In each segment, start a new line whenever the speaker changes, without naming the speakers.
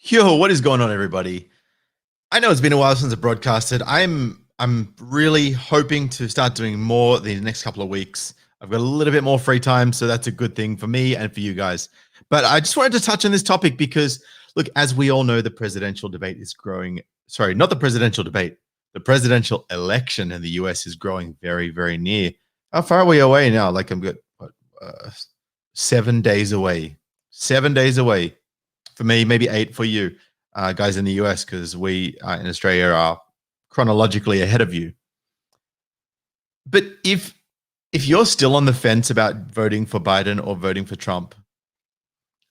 Yo, what is going on, everybody? I know it's been a while since I broadcasted. I'm really hoping to start doing more the next couple of weeks. I've got a little bit more free time, so that's a good thing for me and for you guys. But I just wanted to touch on this topic because, look, as we all know, the presidential debate is growing. Sorry, not the presidential debate. The presidential election in the US is growing very, very near. How far are we away now? Like I'm good, 7 days away. 7 days away for me, maybe 8 for you guys in the US, because we in Australia are chronologically ahead of you. But if you're still on the fence about voting for Biden or voting for Trump,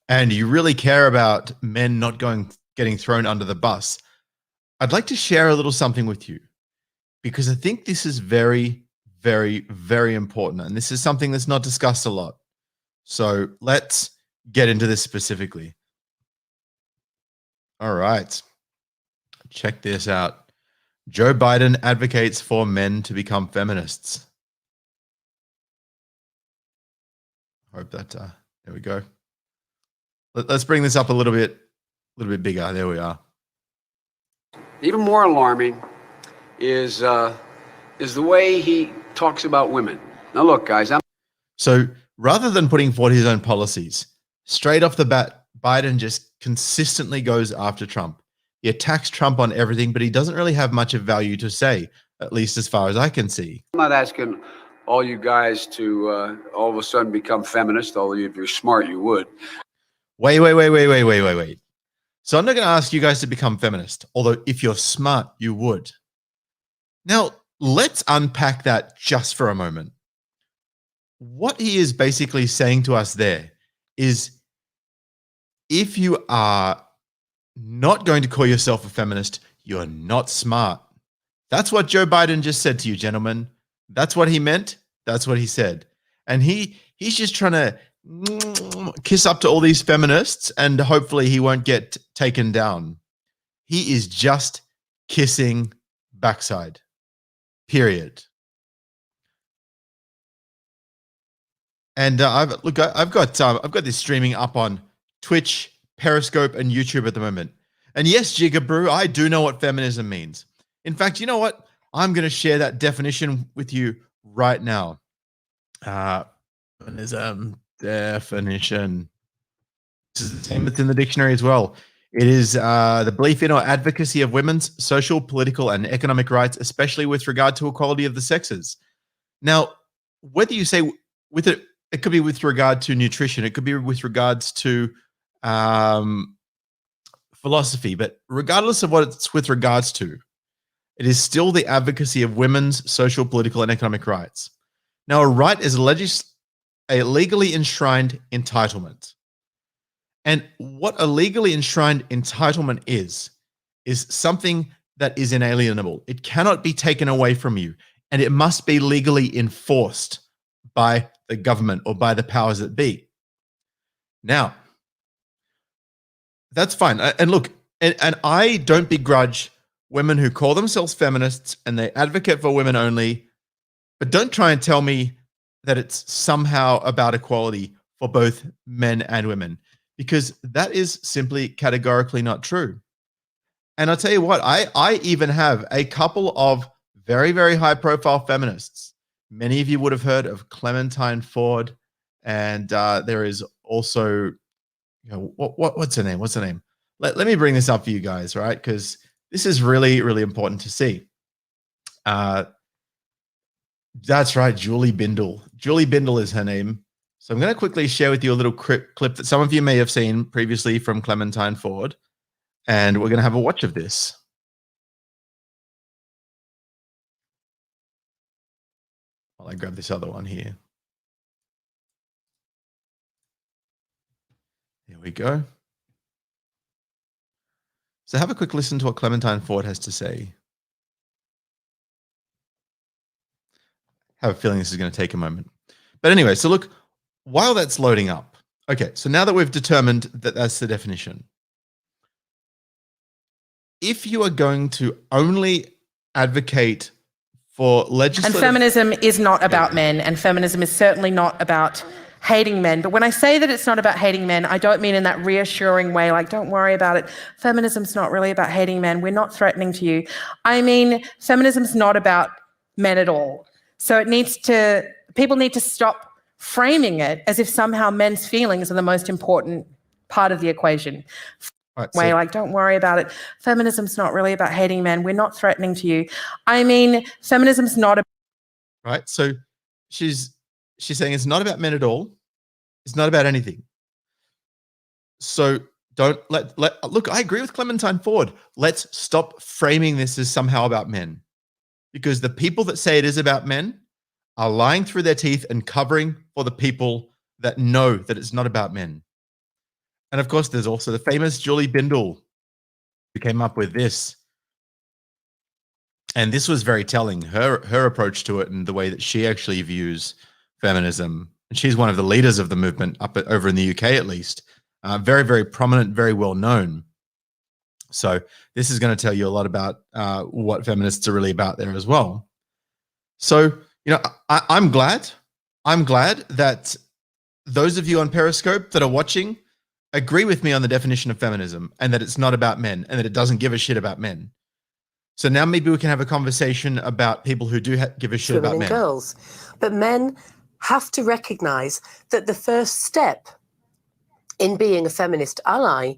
and you really care about men not getting thrown under the bus, I'd like to share a little something with you, because I think this is very, very, very important, and this is something that's not discussed a lot. So let's get into this specifically. All right. Check this out. Joe Biden advocates for men to become feminists. Hope that, there we go. Let's bring this up a little bit bigger. There we are.
Even more alarming is the way he talks about women. Now, look, guys,
So rather than putting forward his own policies, straight off the bat, Biden just consistently goes after Trump. He attacks Trump on everything, but he doesn't really have much of value to say, at least as far as I can see.
I'm not asking all you guys to all of a sudden become feminists, although if you're smart, you would.
Wait. So I'm not going to ask you guys to become feminist, although if you're smart, you would. Now, let's unpack that just for a moment. What he is basically saying to us there is, if you are not going to call yourself a feminist, you're not smart. That's what Joe Biden just said to you, gentlemen. That's what he meant. That's what he said. And he's just trying to kiss up to all these feminists, and hopefully he won't get taken down. He is just kissing backside. Period. And I've got this streaming up on Twitch, Periscope, and YouTube at the moment. And yes, Jigabrew, I do know what feminism means. In fact, you know what? I'm going to share that definition with you right now. Feminism definition. This is the same that's in the dictionary as well. It is the belief in or advocacy of women's social, political, and economic rights, especially with regard to equality of the sexes. Now, whether you say with it could be with regard to nutrition, it could be with regards to philosophy, but regardless of what it's with regards to, it is still the advocacy of women's social, political, and economic rights. Now, a right is a legally enshrined entitlement. And what a legally enshrined entitlement is something that is inalienable. It cannot be taken away from you, and it must be legally enforced by the government or by the powers that be. Now, that's fine. And look, and I don't begrudge women who call themselves feminists and they advocate for women only, but don't try and tell me that it's somehow about equality for both men and women, because that is simply categorically not true. And I'll tell you what, I even have a couple of very, very high profile feminists. Many of you would have heard of Clementine Ford, and there is also, what's her name? What's her name? Let me bring this up for you guys, right? Because this is really, really important to see. That's right, Julie Bindel. Julie Bindel is her name. So I'm going to quickly share with you a little clip that some of you may have seen previously from Clementine Ford, and we're going to have a watch of this. While I grab this other one here. There we go. So have a quick listen to what Clementine Ford has to say. I have a feeling this is going to take a moment. But anyway, so look, while that's loading up, okay, so now that we've determined that that's the definition, if you are going to only advocate for legislative...
And feminism is not about men, and feminism is certainly not about hating men. But when I say that it's not about hating men, I don't mean in that reassuring way, like, don't worry about it. Feminism's not really about hating men. We're not threatening to you. I mean, feminism's not about men at all. So people need to stop framing it as if somehow men's feelings are the most important part of the equation.
Right,
Way like, don't worry about it. Feminism's not really about hating men. We're not threatening to you. I mean, feminism's not
right. So she's saying it's not about men at all. It's not about anything. So don't look, I agree with Clementine Ford. Let's stop framing this as somehow about men, because the people that say it is about men are lying through their teeth and covering for the people that know that it's not about men. And of course, there's also the famous Julie Bindel who came up with this. And this was very telling, her approach to it and the way that she actually views feminism. And she's one of the leaders of the movement over in the UK, at least. Very, very prominent, very well known. So this is going to tell you a lot about what feminists are really about there as well. So, you know, I'm glad that those of you on Periscope that are watching agree with me on the definition of feminism, and that it's not about men, and that it doesn't give a shit about men. So now maybe we can have a conversation about people who do give a shit
women
about
and
men.
Girls. But men have to recognize that the first step in being a feminist ally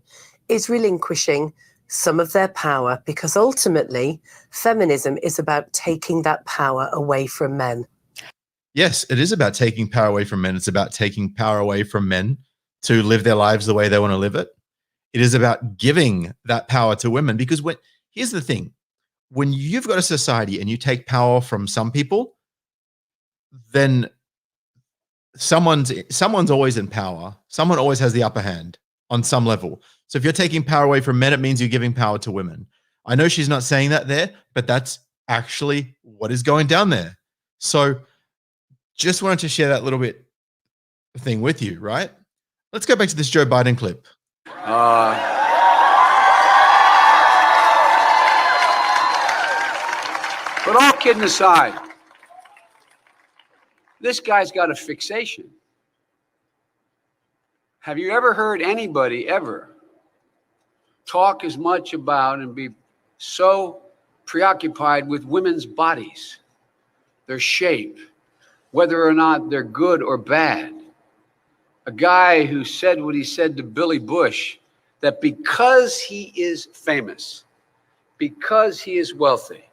is relinquishing some of their power, because ultimately feminism is about taking that power away from men.
Yes, it is about taking power away from men. It's about taking power away from men to live their lives the way they want to live it. It is about giving that power to women, because here's the thing. When you've got a society and you take power from some people, then someone's always in power. Someone always has the upper hand on some level. So if you're taking power away from men, it means you're giving power to women. I know she's not saying that there, but that's actually what is going down there. So just wanted to share that little bit thing with you, right? Let's go back to this Joe Biden clip.
But all kidding aside, this guy's got a fixation. Have you ever heard anybody ever talk as much about and be so preoccupied with women's bodies, their shape, whether or not they're good or bad? A guy who said what he said to Billy Bush, that because he is famous, because he is wealthy,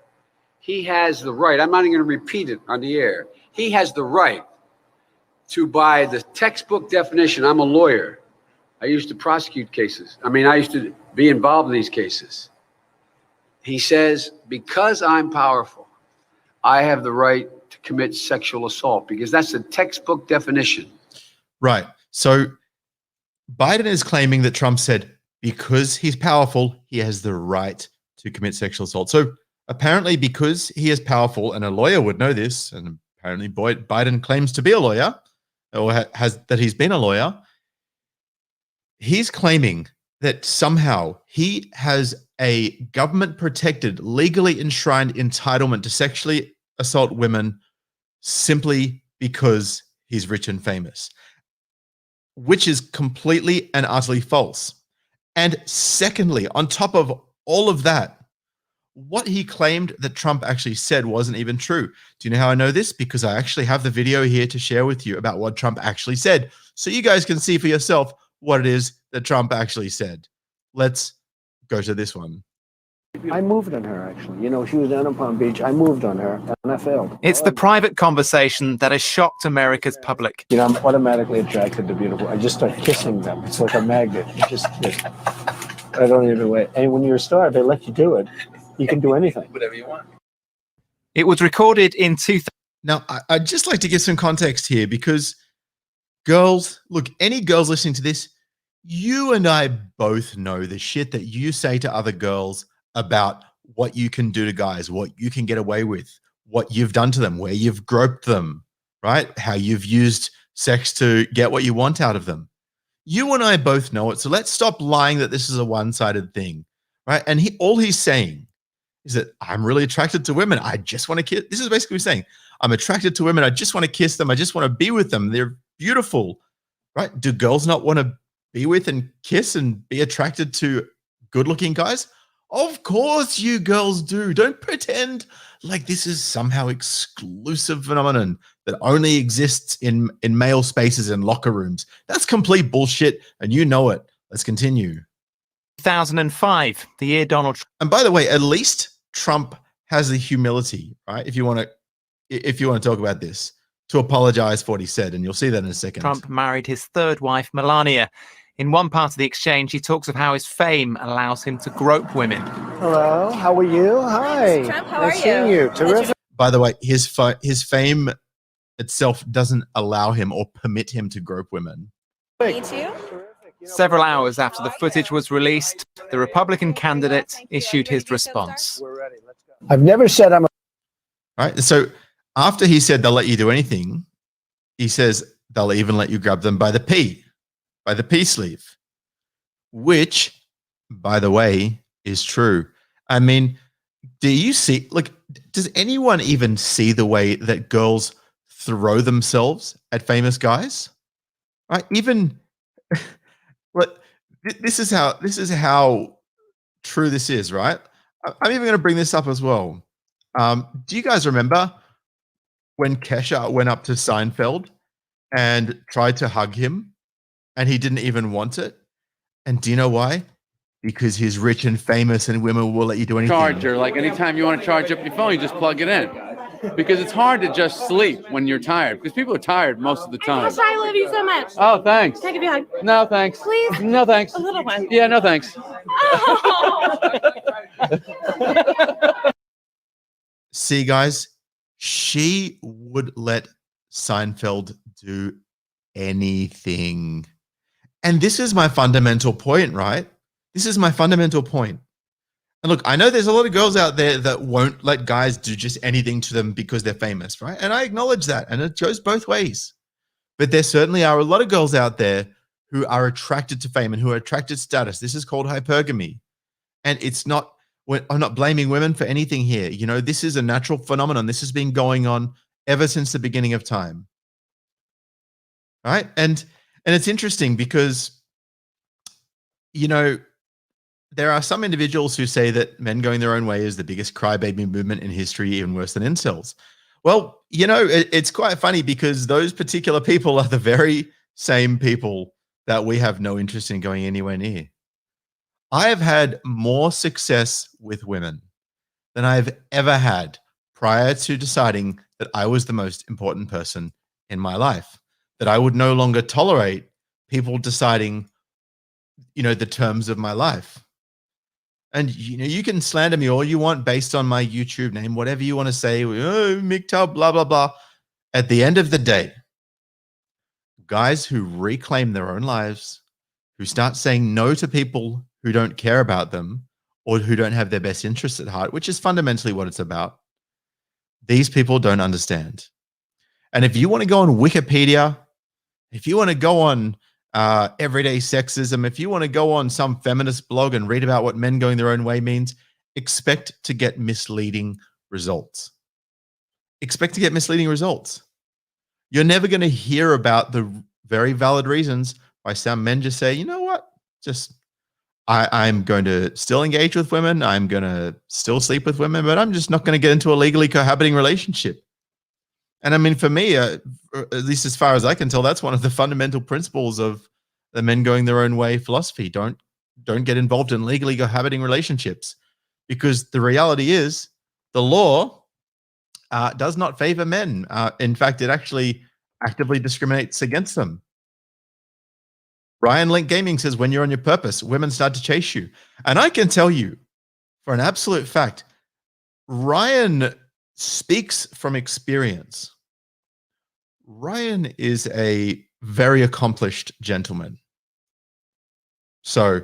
he has the right, I'm not even going to repeat it on the air, he has the right to, by the textbook definition, I'm a lawyer. I used to prosecute cases. I used to be involved in these cases. He says, because I'm powerful, I have the right to commit sexual assault, because that's the textbook definition.
Right. So Biden is claiming that Trump said, because he's powerful, he has the right to commit sexual assault. So apparently, because he is powerful, and a lawyer would know this, and apparently Biden claims to be a lawyer, or that he's been a lawyer, he's claiming that somehow he has a government-protected, legally enshrined entitlement to sexually assault women simply because he's rich and famous, which is completely and utterly false. And secondly, on top of all of that, what he claimed that Trump actually said wasn't even true. Do you know how I know this? Because I actually have the video here to share with you about what Trump actually said, so you guys can see for yourself what it is that Trump actually said. Let's go to this one.
I moved on her, actually. You know, she was down in Palm Beach. I moved on her, and I failed.
It's the private conversation that has shocked America's public.
You know, I'm automatically attracted to beautiful. I just start kissing them. It's like a magnet. I don't even wait. And when you're a star, they let you do it. You can do anything.
Whatever you want.
It was recorded in 2000.
Now, I'd just like to give some context here, because girls, look, any girls listening to this, you and I both know the shit that you say to other girls about what you can do to guys, what you can get away with, what you've done to them, where you've groped them, right? How you've used sex to get what you want out of them. You and I both know it. So let's stop lying that this is a one-sided thing, right? And all he's saying is that I'm really attracted to women. I just want to kiss. This is basically saying, I'm attracted to women. I just want to kiss them. I just want to be with them. They're beautiful. right? Do girls not want to be with and kiss and be attracted to good-looking guys? Of course you girls do. Don't pretend like this is somehow exclusive phenomenon that only exists in male spaces and locker rooms. That's complete bullshit, and you know it. Let's continue.
2005, the year Donald
And by the way, at least Trump has the humility, right? If you want to talk about this, to apologize for what he said, and you'll see that in a second.
Trump married his third wife, Melania. In one part of the exchange, he talks of how his fame allows him to grope women.
Hello, how are you? Hi.
Trump, how
Nice
are
seeing you. Terrific.
By the way, his fame itself doesn't allow him or permit him to grope women.
Me too.
Several hours after the footage was released, the Republican candidate issued his response.
We're ready. Let's go. I've never said I'm a
Right? So after he said they'll let you do anything, he says they'll even let you grab them by the P sleeve, which, by the way, is true. I mean, do you see, like, does anyone even see the way that girls throw themselves at famous guys? Right? Even, but this is how true this is, right? I'm even going to bring this up as well. Do you guys remember when Kesha went up to Seinfeld and tried to hug him and he didn't even want it? And do you know why? Because he's rich and famous and women will let you do anything.
Charger, like anytime you want to charge up your phone, you just plug it in. Because it's hard to just sleep when you're tired. Because people are tired most of the time.
Kesha, I love you so much.
Oh, thanks.
Can I give you a hug?
No, thanks.
Please?
No, thanks.
A little one.
Yeah, no, thanks.
Oh.
See, guys, she would let Seinfeld do anything. And this is my fundamental point, right? This is my fundamental point. And look, I know there's a lot of girls out there that won't let guys do just anything to them because they're famous, right? And I acknowledge that. And it goes both ways. But there certainly are a lot of girls out there who are attracted to fame and who are attracted to status. This is called hypergamy. And it's not, I'm not blaming women for anything here. You know, this is a natural phenomenon. This has been going on ever since the beginning of time. Right? And it's interesting because, you know, there are some individuals who say that men going their own way is the biggest crybaby movement in history, even worse than incels. Well, you know, it's quite funny because those particular people are the very same people that we have no interest in going anywhere near. I have had more success with women than I've ever had prior to deciding that I was the most important person in my life, that I would no longer tolerate people deciding, you know, the terms of my life. And, you know, you can slander me all you want based on my YouTube name, whatever you want to say, oh, MGTOW, blah, blah, blah. At the end of the day, guys who reclaim their own lives, who start saying no to people who don't care about them or who don't have their best interests at heart, which is fundamentally what it's about, these people don't understand. And if you want to go on Wikipedia, if you want to go on Everyday Sexism, if you want to go on some feminist blog and read about what men going their own way means, expect to get misleading results. Expect to get misleading results. You're never going to hear about the very valid reasons why some men just say, you know what, just I'm going to still engage with women. I'm going to still sleep with women, but I'm just not going to get into a legally cohabiting relationship. And I mean, for me, at least as far as I can tell, that's one of the fundamental principles of the men going their own way philosophy. Don't get involved in legally cohabiting relationships, because the reality is the law does not favor men. In fact, it actually actively discriminates against them. Ryan Link Gaming says, when you're on your purpose, women start to chase you. And I can tell you for an absolute fact, Ryan speaks from experience. Ryan is a very accomplished gentleman. So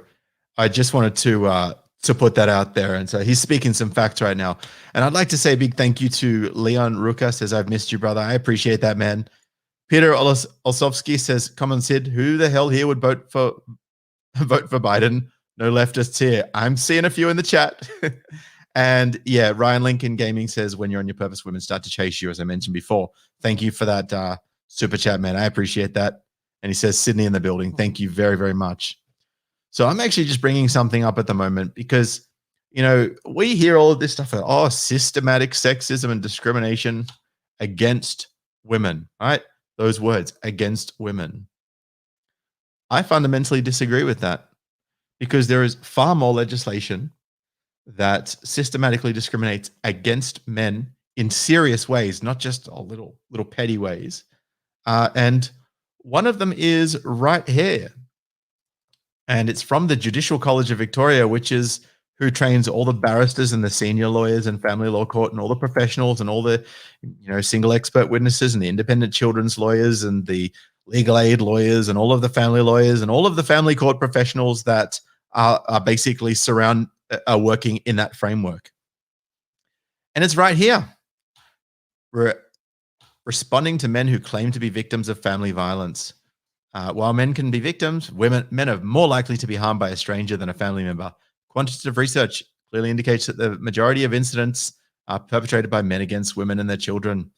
I just wanted to put that out there. And so he's speaking some facts right now. And I'd like to say a big thank you to Leon Ruka, says, I've missed you, brother. I appreciate that, man. Peter Olsovsky says, come on, Sid, who the hell here would vote for Biden? No leftists here. I'm seeing a few in the chat. And yeah, Ryan Lincoln Gaming says, when you're on your purpose, women start to chase you, as I mentioned before. Thank you for that super chat, man. I appreciate that. And he says, Sydney in the building. Thank you very, very much. So I'm actually just bringing something up at the moment because, we hear all of this stuff, systematic sexism and discrimination against women, right? Those words, against women. I fundamentally disagree with that because there is far more legislation that systematically discriminates against men in serious ways, not just little petty ways. And one of them is right here. And it's from the Judicial College of Victoria, which is who trains all the barristers and the senior lawyers and family law court and all the professionals and all the, single expert witnesses and the independent children's lawyers and the legal aid lawyers and all of the family lawyers and all of the family court professionals that are basically are working in that framework. And it's right here. We're responding to men who claim to be victims of family violence. While men can be victims, men are more likely to be harmed by a stranger than a family member. Quantitative research clearly indicates that the majority of incidents are perpetrated by men against women and their children.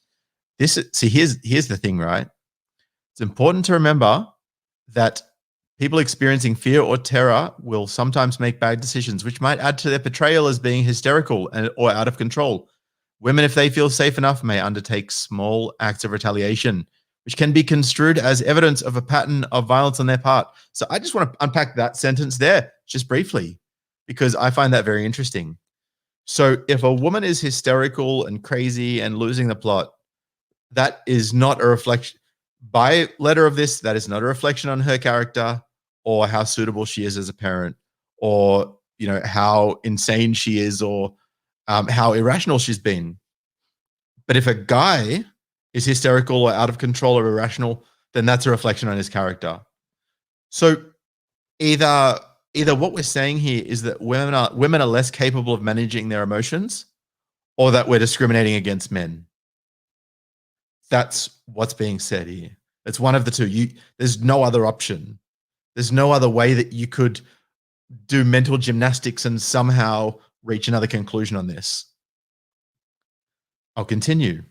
Here's the thing, right? It's important to remember that people experiencing fear or terror will sometimes make bad decisions, which might add to their portrayal as being hysterical or out of control. Women, if they feel safe enough, may undertake small acts of retaliation, which can be construed as evidence of a pattern of violence on their part. So I just want to unpack that sentence there just briefly, because I find that very interesting. So if a woman is hysterical and crazy and losing the plot, that is not a reflection, by letter of this, that is not a reflection on her character or how suitable she is as a parent or, how insane she is or how irrational she's been. But if a guy is hysterical or out of control or irrational, then that's a reflection on his character. So either what we're saying here is that women are less capable of managing their emotions, or that we're discriminating against men. That's what's being said here. It's one of the two. There's no other option. There's no other way that you could do mental gymnastics and somehow reach another conclusion on this. I'll continue.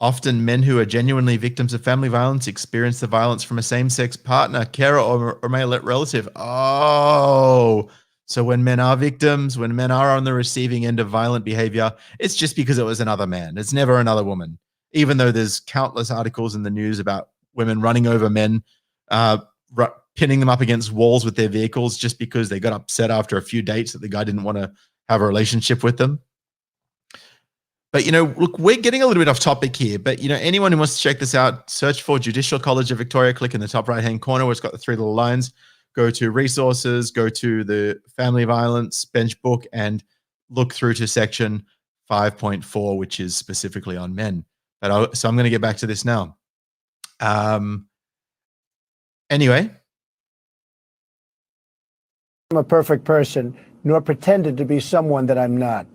Often men who are genuinely victims of family violence experience the violence from a same-sex partner, carer, or male relative. Oh, so when men are victims, when men are on the receiving end of violent behavior, it's just because it was another man. It's never another woman. Even though there's countless articles in the news about women running over men, pinning them up against walls with their vehicles just because they got upset after a few dates that the guy didn't want to have a relationship with them. But, look, we're getting a little bit off topic here, but, anyone who wants to check this out, search for Judicial College of Victoria, click in the top right-hand corner where it's got the three little lines, go to resources, go to the family violence bench book, and look through to section 5.4, which is specifically on men. So I'm going to get back to this now. Anyway.
I'm a perfect person, nor pretended to be someone that I'm not.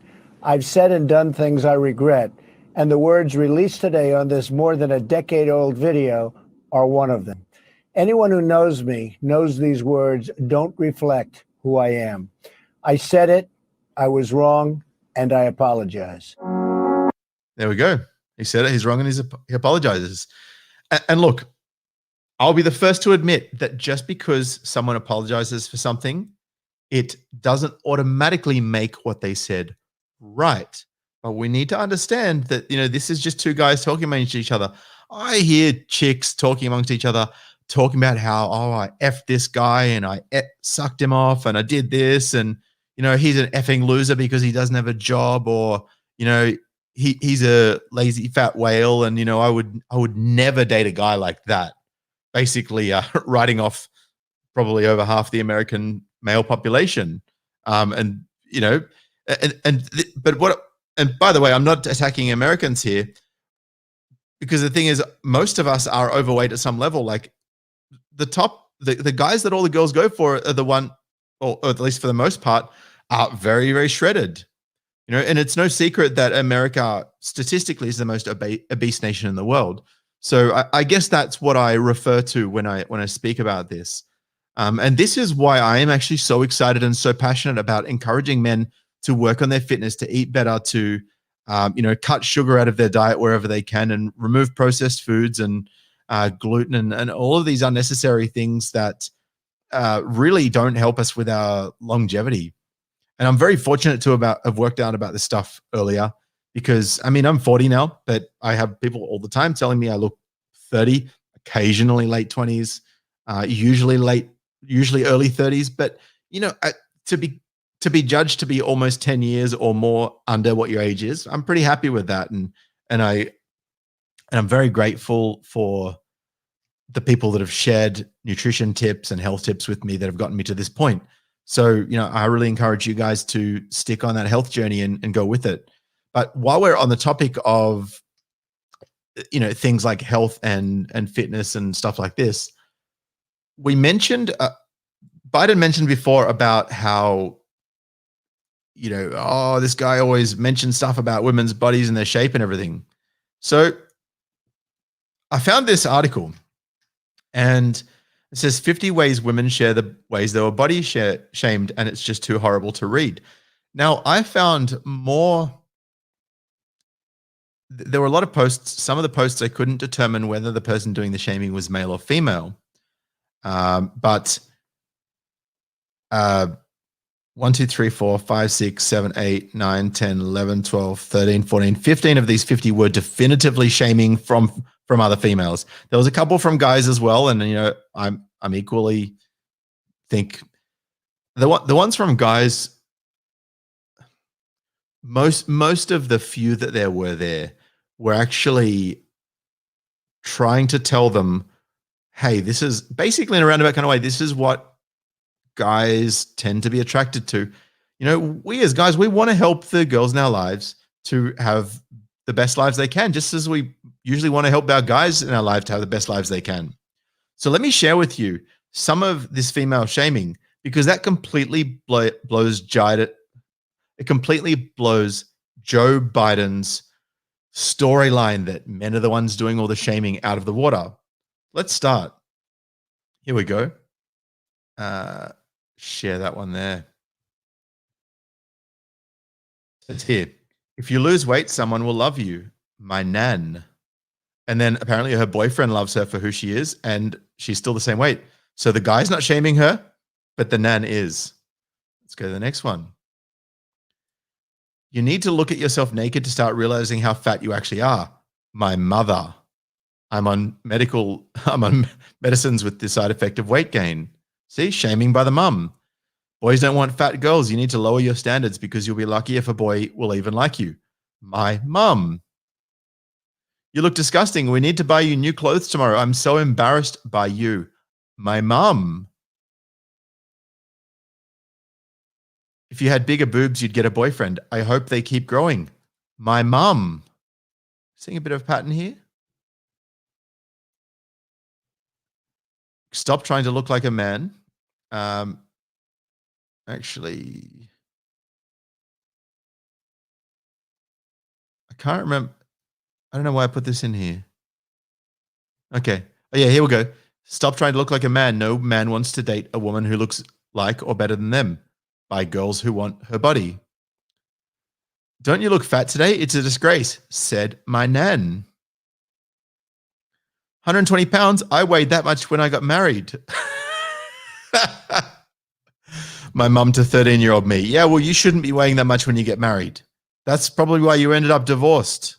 I've said and done things I regret, and the words released today on this more than a decade-old video are one of them. Anyone who knows me knows these words don't reflect who I am. I said it, I was wrong, and I apologize.
There we go. He said it, he's wrong, and he apologizes. And look, I'll be the first to admit that just because someone apologizes for something, it doesn't automatically make what they said right. But we need to understand that, this is just two guys talking amongst each other. I hear chicks talking amongst each other, talking about how, I effed this guy and I sucked him off and I did this and, he's an effing loser because he doesn't have a job or, he's a lazy fat whale and, I would never date a guy like that. Basically writing off probably over half the American male population. But by the way, I'm not attacking Americans here because the thing is, most of us are overweight at some level. Like the guys that all the girls go for are the one, or at least for the most part, are very, very shredded. And it's no secret that America statistically is the most obese nation in the world. So I guess that's what I refer to when I speak about this. And this is why I am actually so excited and so passionate about encouraging men to work on their fitness, to eat better, to cut sugar out of their diet wherever they can, and remove processed foods, and gluten, and all of these unnecessary things that really don't help us with our longevity. And I'm very fortunate to have worked out about this stuff earlier, because I mean, I'm 40 now, but I have people all the time telling me I look 30, occasionally late 20s, usually early 30s. But you know, to be judged to be almost 10 years or more under what your age is, I'm pretty happy with that. And I'm very grateful for the people that have shared nutrition tips and health tips with me that have gotten me to this point. So, you know, I really encourage you guys to stick on that health journey and go with it. But while we're on the topic of, you know, things like health and fitness and stuff like this, we mentioned, Biden mentioned before about how, you know, oh, this guy always mentions stuff about women's bodies and their shape and everything. So I found this article, and it says 50 ways women share the ways they were body shamed, and it's just too horrible to read. Now, I found there were a lot of posts. Some of the posts I couldn't determine whether the person doing the shaming was male or female. But 1, 2, 3, 4, 5, 6, 7, 8, 9, 10, 11, 12, 13, 14, 15 of these 50 were definitively shaming from other females. There was a couple from guys as well, and you know, I'm equally think the ones from guys, most of the few that there were actually trying to tell them, hey, this is basically in a roundabout kind of way, this is what guys tend to be attracted to. You know, we as guys, we want to help the girls in our lives to have the best lives they can, just as we usually want to help our guys in our life to have the best lives they can. So let me share with you some of this female shaming, because that completely blows Joe Biden's storyline that men are the ones doing all the shaming out of the water. Let's start. Here we go. Share that one there. It's here. If you lose weight, someone will love you. My nan. And then apparently her boyfriend loves her for who she is, and she's still the same weight. So the guy's not shaming her, but the nan is. Let's go to the next one. You need to look at yourself naked to start realizing how fat you actually are. My mother. I'm on medicines with the side effect of weight gain. See, shaming by the mum. Boys don't want fat girls. You need to lower your standards because you'll be lucky if a boy will even like you. My mum. You look disgusting. We need to buy you new clothes tomorrow. I'm so embarrassed by you. My mum. If you had bigger boobs, you'd get a boyfriend. I hope they keep growing. My mum. Seeing a bit of a pattern here? Stop trying to look like a man. Actually, I can't remember. I don't know why I put this in here. Okay. Oh, yeah, here we go. Stop trying to look like a man. No man wants to date a woman who looks like or better than them, by girls who want her body. Don't you look fat today? It's a disgrace, said my nan. 120 pounds. I weighed that much when I got married. My mum to 13-year-old me. Yeah, well, you shouldn't be weighing that much when you get married. That's probably why you ended up divorced.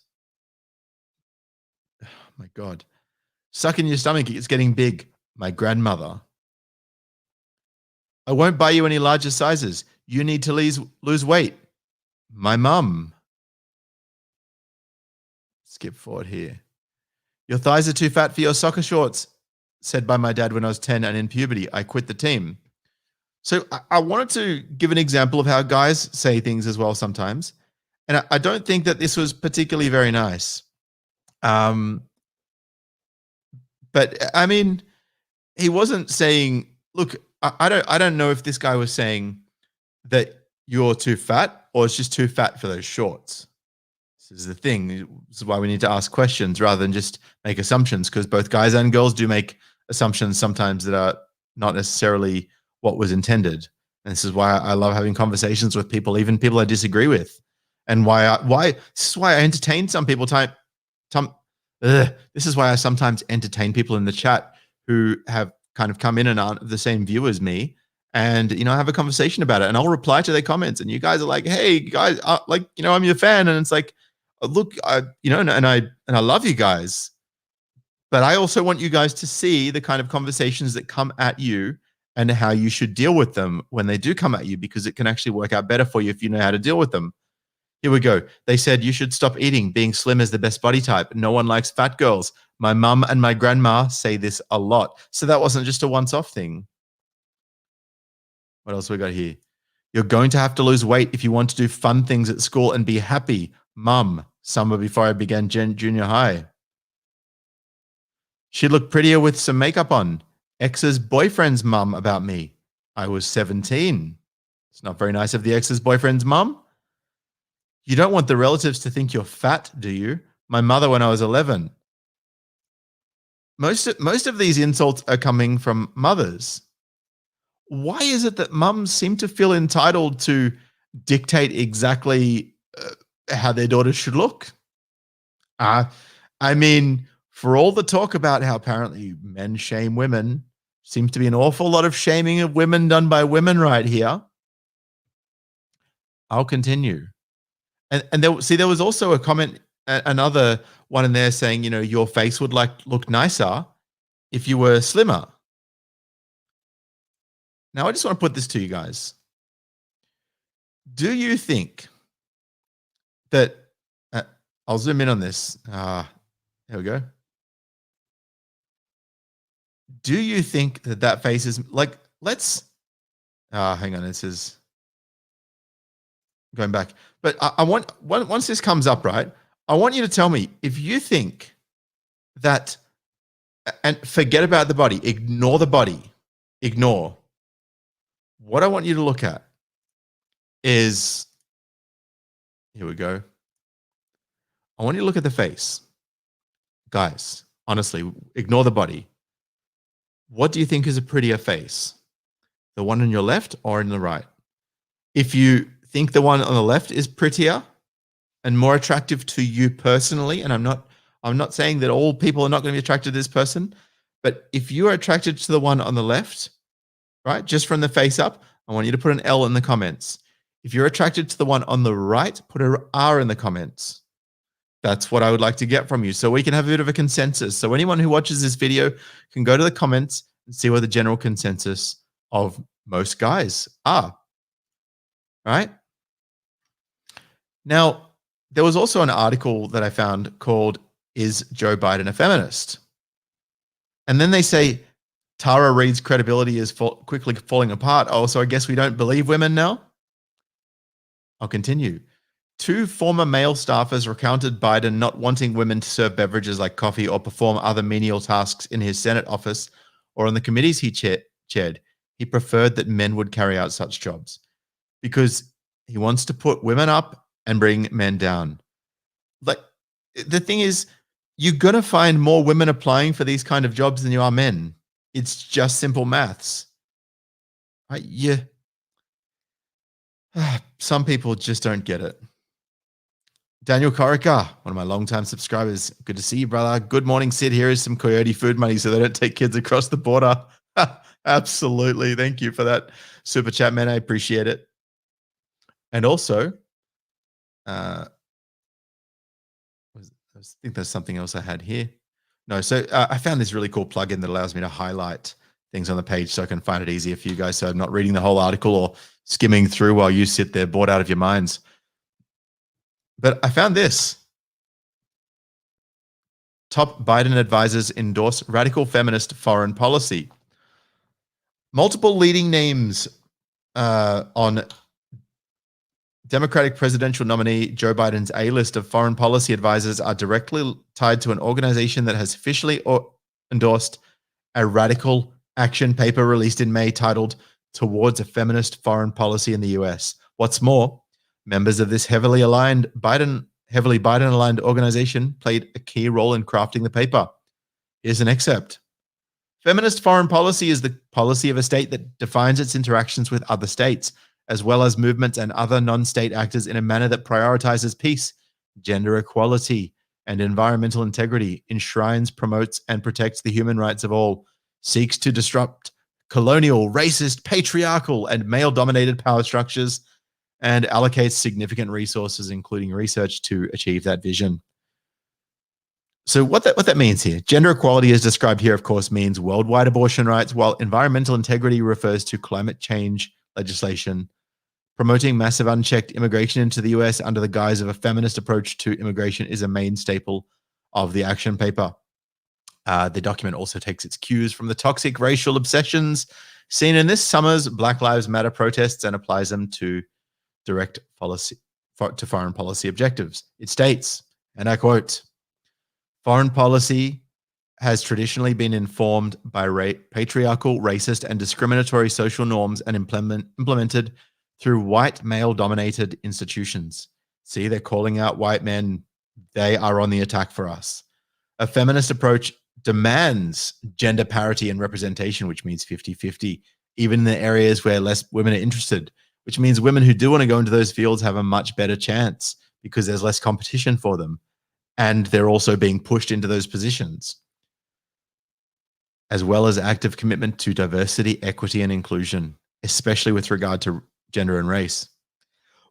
Oh, my God. Suck in your stomach. It's getting big. My grandmother. I won't buy you any larger sizes. You need to lose weight. My mum. Skip forward here. Your thighs are too fat for your soccer shorts, said by my dad when I was 10 and in puberty. I quit the team. So I wanted to give an example of how guys say things as well sometimes. And I don't think that this was particularly very nice. But I mean, he wasn't saying, look, I don't know if this guy was saying that you're too fat or it's just too fat for those shorts. This is the thing. This is why we need to ask questions rather than just make assumptions, because both guys and girls do make assumptions sometimes that are not necessarily what was intended. And this is why I love having conversations with people, even people I disagree with. And this is why I entertain some people. The This is why I sometimes entertain people in the chat who have kind of come in and aren't the same view as me, and have a conversation about it, and I'll reply to their comments, and you guys are like, hey guys, I'm your fan, and it's like, look, and I love you guys, but I also want you guys to see the kind of conversations that come at you and how you should deal with them when they do come at you, because it can actually work out better for you if you know how to deal with them. Here we go. They said, you should stop eating. Being slim is the best body type. No one likes fat girls. My mum and my grandma say this a lot. So that wasn't just a once-off thing. What else we got here? You're going to have to lose weight if you want to do fun things at school and be happy. Mum, summer before I began junior high. She looked prettier with some makeup on. Ex's boyfriend's mum about me. I was 17. It's not very nice of the ex's boyfriend's mum. You don't want the relatives to think you're fat, do you? My mother when I was 11. Most of these insults are coming from mothers. Why is it that mums seem to feel entitled to dictate exactly how their daughters should look? I mean, for all the talk about how apparently men shame women, seems to be an awful lot of shaming of women done by women right here. I'll continue. And there was also a comment, another one in there saying, your face would look nicer if you were slimmer. Now, I just want to put this to you guys. Do you think that, I'll zoom in on this. There we go. Do you think that face is hang on, this is going back. But I want, once this comes up, right, I want you to tell me if you think that, and forget about the body, ignore the body, ignore. What I want you to look at is, here we go. I want you to look at the face. Guys, honestly, ignore the body. What do you think is a prettier face? The one on your left or on the right? If you think the one on the left is prettier and more attractive to you personally, and I'm not saying that all people are not going to be attracted to this person, but if you are attracted to the one on the left, right, just from the face up, I want you to put an L in the comments. If you're attracted to the one on the right, put an R in the comments. That's what I would like to get from you, so we can have a bit of a consensus. So anyone who watches this video can go to the comments and see what the general consensus of most guys are. Right? Now, there was also an article that I found called, Is Joe Biden a Feminist? And then they say, Tara Reid's credibility is quickly falling apart. Oh, so I guess we don't believe women now? I'll continue. 2 former male staffers recounted Biden not wanting women to serve beverages like coffee or perform other menial tasks in his Senate office or on the committees he chaired. He preferred that men would carry out such jobs because he wants to put women up and bring men down. Like, the thing is, you're going to find more women applying for these kind of jobs than you are men. It's just simple maths. Right? Yeah. Some people just don't get it. Daniel Corica, one of my longtime subscribers. Good to see you, brother. Good morning, Sid. Here is some Coyote food money so they don't take kids across the border. Absolutely. Thank you for that super chat, man. I appreciate it. And also, I think there's something else I had here. No, so I found this really cool plugin that allows me to highlight things on the page so I can find it easier for you guys. So I'm not reading the whole article or skimming through while you sit there bored out of your minds. But I found this. Top Biden advisors endorse radical feminist foreign policy. Multiple leading names on Democratic presidential nominee Joe Biden's A-list of foreign policy advisors are directly tied to an organization that has officially endorsed a radical action paper released in May titled Towards a Feminist Foreign Policy in the U.S. What's more, members of this heavily Biden-aligned organization played a key role in crafting the paper. Here's an excerpt. Feminist foreign policy is the policy of a state that defines its interactions with other states, as well as movements and other non-state actors in a manner that prioritizes peace, gender equality, and environmental integrity, enshrines, promotes, and protects the human rights of all, seeks to disrupt colonial, racist, patriarchal, and male-dominated power structures, and allocates significant resources, including research, to achieve that vision. So what that means here, gender equality as described here, of course, means worldwide abortion rights, while environmental integrity refers to climate change legislation. Promoting massive unchecked immigration into the US under the guise of a feminist approach to immigration is a main staple of the action paper. The document also takes its cues from the toxic racial obsessions seen in this summer's Black Lives Matter protests and applies them to direct policy to foreign policy objectives. It states, and I quote, "Foreign policy has traditionally been informed by patriarchal, racist, and discriminatory social norms and implemented through white male-dominated institutions." See, they're calling out white men. They are on the attack for us. A feminist approach demands gender parity and representation, which means 50-50, even in the areas where less women are interested, which means women who do want to go into those fields have a much better chance because there's less competition for them. And they're also being pushed into those positions, as well as active commitment to diversity, equity, and inclusion, especially with regard to gender and race.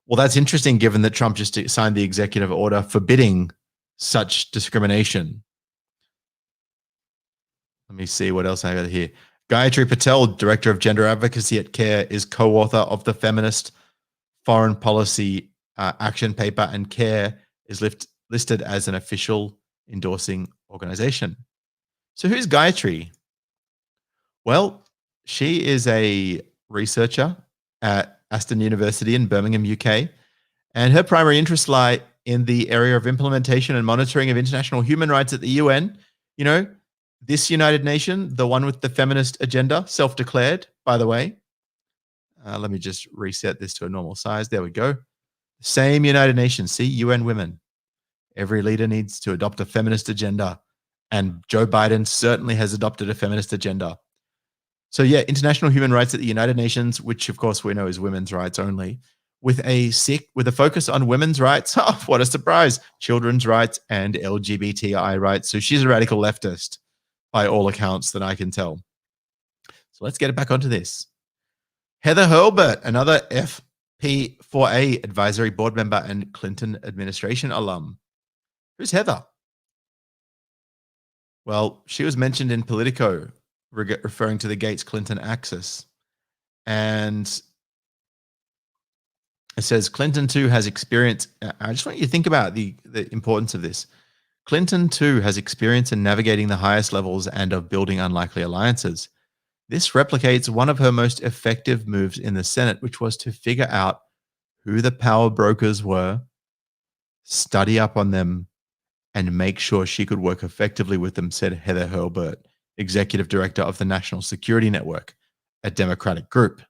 Well, that's interesting given that Trump just signed the executive order forbidding such discrimination. Let me see what else I got here. Gayatri Patel, Director of Gender Advocacy at CARE, is co-author of the Feminist Foreign Policy Action Paper, and CARE is listed as an official endorsing organization. So who's Gayatri? Well, she is a researcher at Aston University in Birmingham, UK, and her primary interests lie in the area of implementation and monitoring of international human rights at the UN. You know, this United Nation, the one with the feminist agenda, self-declared, by the way. Let me just reset this to a normal size. There we go. Same United Nations. See, UN Women. Every leader needs to adopt a feminist agenda. And Joe Biden certainly has adopted a feminist agenda. So yeah, international human rights at the United Nations, which of course we know is women's rights only, with a focus on women's rights. Oh, what a surprise. Children's rights and LGBTI rights. So she's a radical leftist by all accounts that I can tell. So let's get it back onto this. Heather Hurlburt, another FP4A advisory board member and Clinton administration alum. Who's Heather? Well, she was mentioned in Politico, referring to the Gates-Clinton axis. And it says Clinton too has experience. I just want you to think about the importance of this. Clinton too has experience in navigating the highest levels and of building unlikely alliances. This replicates one of her most effective moves in the Senate, which was to figure out who the power brokers were, study up on them, and make sure she could work effectively with them, said Heather Hurlburt, executive director of the National Security Network, a Democratic group.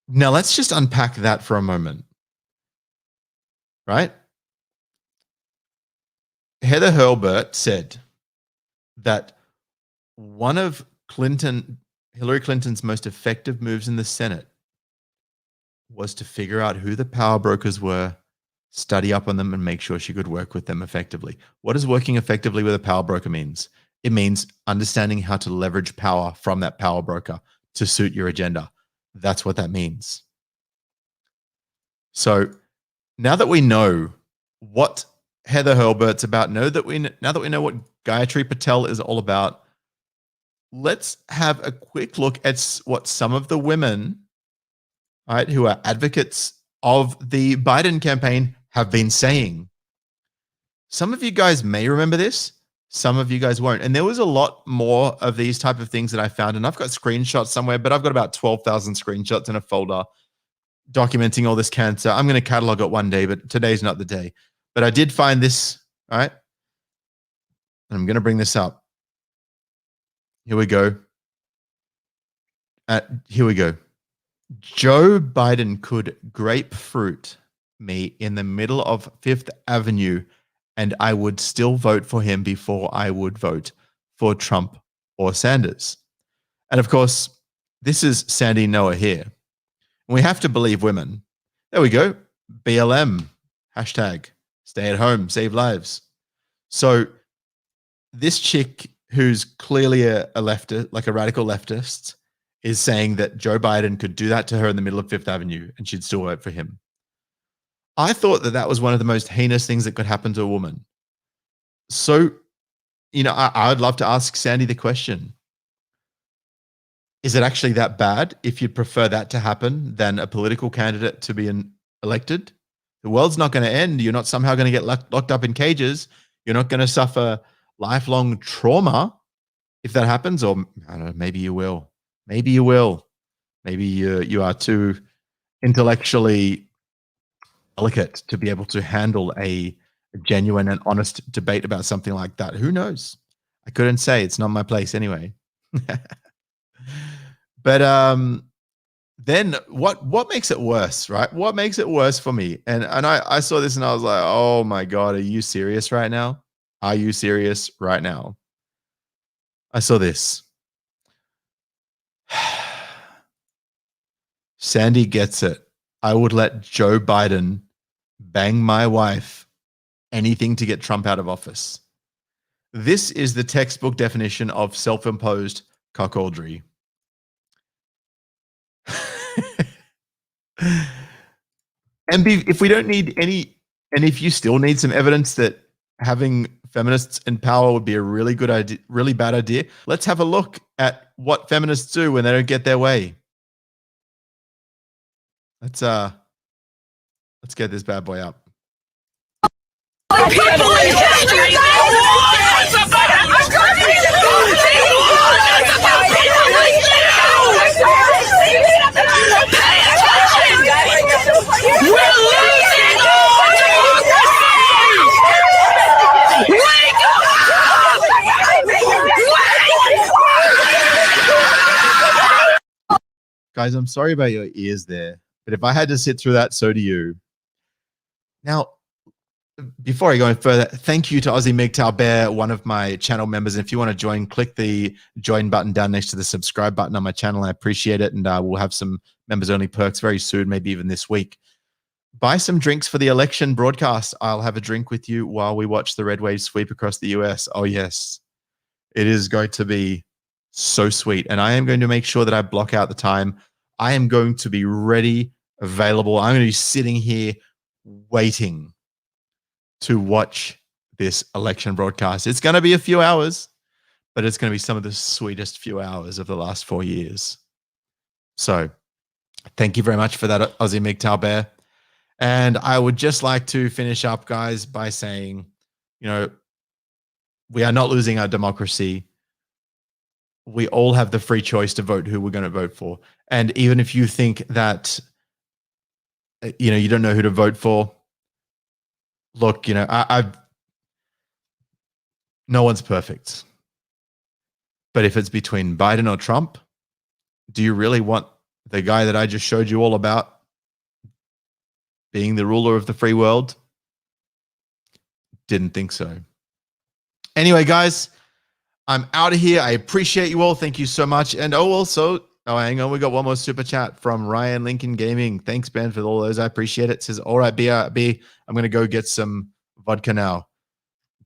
Now, let's just unpack that for a moment, right? Heather Hurlburt said that one of Hillary Clinton's most effective moves in the Senate was to figure out who the power brokers were, study up on them, and make sure she could work with them effectively. What does working effectively with a power broker means? It means understanding how to leverage power from that power broker to suit your agenda. That's what that means. So now that we know what Heather Hurlburt's about, now that we know what Gayatri Patel is all about, let's have a quick look at what some of the women, right, who are advocates of the Biden campaign have been saying. Some of you guys may remember this, some of you guys won't. And there was a lot more of these type of things that I found, and I've got screenshots somewhere, but I've got about 12,000 screenshots in a folder documenting all this cancer. I'm going to catalog it one day, but today's not the day. But I did find this, all right? And I'm going to bring this up. Here we go. Here we go. Joe Biden could grapefruit me in the middle of Fifth Avenue, and I would still vote for him before I would vote for Trump or Sanders. And of course, this is Sandy Noah here. We have to believe women. There we go. BLM, hashtag Stay at home, save lives. So this chick who's clearly a leftist, like a radical leftist, is saying that Joe Biden could do that to her in the middle of Fifth Avenue and she'd still vote for him. I thought that that was one of the most heinous things that could happen to a woman. So, you know, I would love to ask Sandy the question. Is it actually that bad if you'd prefer that to happen than a political candidate to be elected? The world's not going to end. You're not somehow going to get locked up in cages. You're not going to suffer lifelong trauma if that happens. Or I don't know, maybe you will. Maybe you will. Maybe you are too intellectually delicate to be able to handle a genuine and honest debate about something like that. Who knows? I couldn't say. It's not my place anyway. But then what makes it worse, right? What makes it worse for me? And I saw this and I was like, oh my God, are you serious right now? Are you serious right now? I saw this. Sandy gets it. I would let Joe Biden bang my wife, anything to get Trump out of office. This is the textbook definition of self-imposed cuckoldry. And if we don't need any, and if you still need some evidence that having feminists in power would be a really good idea, really bad idea, let's have a look at what feminists do when they don't get their way. Let's get this bad boy up. Guys, I'm sorry about your ears there, but if I had to sit through that, so do you. Now, before I go any further, thank you to Aussie MGTOW Bear, one of my channel members. And if you want to join, click the join button down next to the subscribe button on my channel. I appreciate it. And we'll have some members only perks very soon, maybe even this week. Buy some drinks for the election broadcast. I'll have a drink with you while we watch the red wave sweep across the US. Oh, yes. It is going to be so sweet. And I am going to make sure that I block out the time. I am going to be ready, available. I'm going to be sitting here waiting to watch this election broadcast. It's going to be a few hours, but it's going to be some of the sweetest few hours of the last 4 years. So thank you very much for that, Aussie MGTOW Bear. And I would just like to finish up, guys, by saying, you know, we are not losing our democracy. We all have the free choice to vote who we're going to vote for. And even if you think that, you know, you don't know who to vote for, look, you know, no one's perfect. But if it's between Biden or Trump, do you really want the guy that I just showed you all about being the ruler of the free world? Didn't think so. Anyway, guys, I'm out of here. I appreciate you all. Thank you so much. And hang on. We got one more super chat from Ryan Lincoln Gaming. Thanks, Ben, for all those. I appreciate it. Says, all right, BRB, I'm going to go get some vodka now.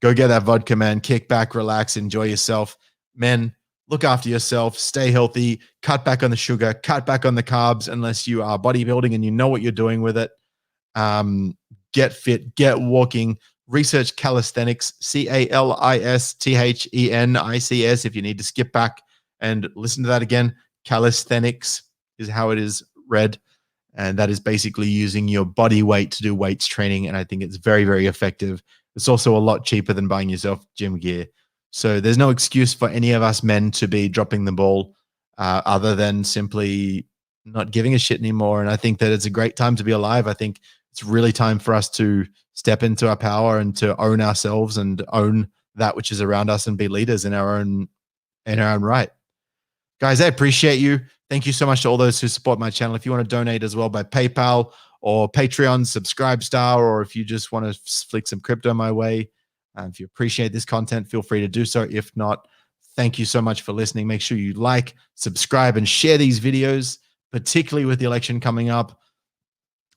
Go get that vodka, man. Kick back, relax, enjoy yourself. Men, look after yourself. Stay healthy. Cut back on the sugar. Cut back on the carbs unless you are bodybuilding and you know what you're doing with it. Get fit. Get walking. Research calisthenics, CALISTHENICS. If you need to skip back and listen to that again, calisthenics is how it is read. And that is basically using your body weight to do weights training. And I think it's very, very effective. It's also a lot cheaper than buying yourself gym gear. So there's no excuse for any of us men to be dropping the ball other than simply not giving a shit anymore. And I think that it's a great time to be alive. I think it's really time for us to step into our power and to own ourselves and own that which is around us and be leaders in our own right. Guys, I appreciate you. Thank you so much to all those who support my channel. If you want to donate as well by PayPal or Patreon, Subscribestar, or if you just want to flick some crypto my way, if you appreciate this content, feel free to do so. If not, thank you so much for listening. Make sure you like, subscribe, and share these videos, particularly with the election coming up.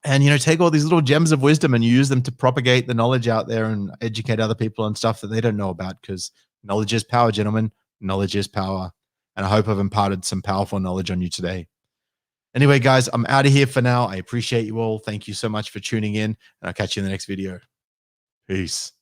and, you know, take all these little gems of wisdom and use them to propagate the knowledge out there and educate other people on stuff that they don't know about, because knowledge is power, gentlemen. Knowledge is power. And I hope I've imparted some powerful knowledge on you today. Anyway, guys, I'm out of here for now. I appreciate you all. Thank you so much for tuning in, and I'll catch you in the next video. Peace.